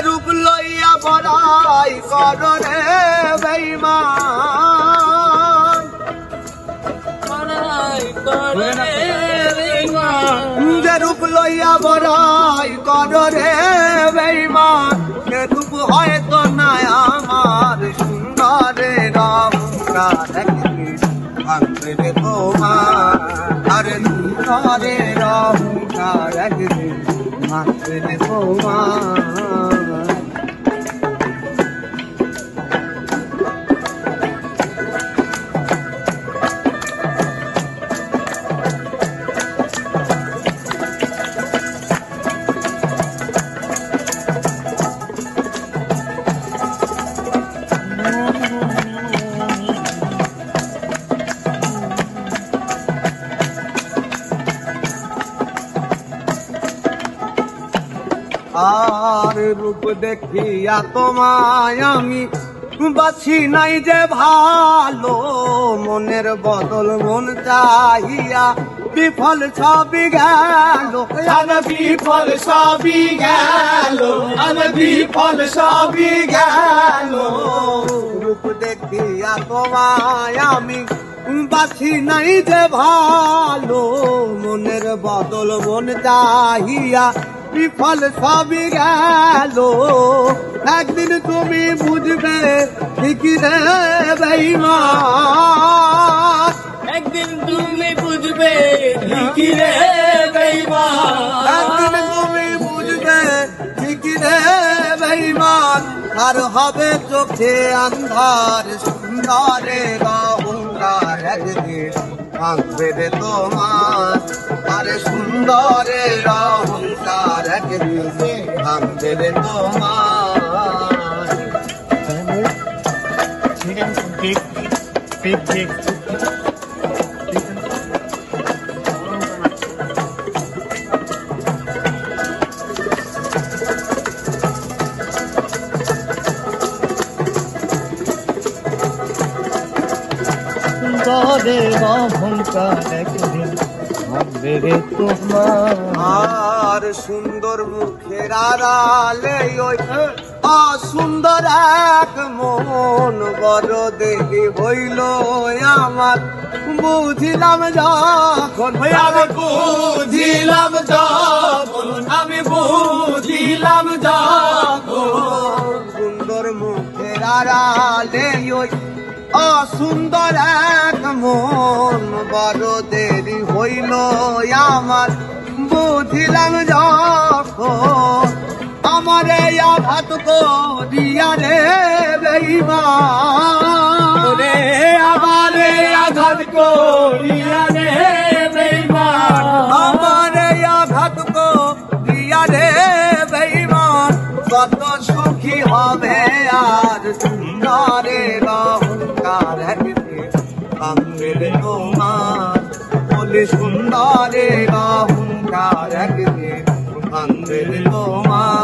রূপ লইয়া বড়াই করো রে বেঈমান, রূপ লইয়া বড়াই করো রে বেঈমান, রূপ হয়তো না আমার সুন্দরের অহংকার ভাঙবে রে তোমার, আরে সুন্দরের অহংকার একদিন ভাঙবে রে তোমার। আর রূপ দেখিয়া তোমায় আমি বাছি নাই যে ভালো, মনের বদল মন চাহিয়া বিফল সবই গেল, বিফল সবই গেল, বিফল সবই গেল। রূপ দেখিয়া তোমায় আমি বাছি নাই যে ভালো, মনের বদল মন চাহিয়া বিফল সবই গেল। একদিন তুমি বুঝবে ঠিকই রে বেঈমান, একদিন তুমি বুঝবে ঠিকই রে বেঈমান, একদিন তুমি বুঝবে ঠিকই রে বেঈমান। আর হবে চোখে আন্ধার সুন্দরের অহংকার একদিন ভাঙবে রে তোমার, আরে সুন্দরের অহংকার একদিন ভাঙবে রে তোমার। সুন্দরের অহংকার একদিন ভাঙবে রে তোমার। আর সুন্দর মুখের আড়ালে ওই অসুন্দর এক মন বড় দেহি হইল আমার, বুঝিলাম যখন আমি বুঝিলাম যখন, আমি বুঝিলাম যখন, সুন্দর মুখের আড়ালে ওই অসুন্দর এক মন বড় দেরি হইল আমার, বুঝিলাম যখন আমার আঘাত করিয়া রে বেঈমান, রে আমার আঘাত করিয়া রে বেঈমান, আমার আঘাত করিয়া রে বেঈমান। কত সুখী হবে আর সুন্দরের অহংকার একদিন ভাঙবে রে তোমার, বলে সুন্দরের অহংকার একদিন ভাঙবে রে তোমার।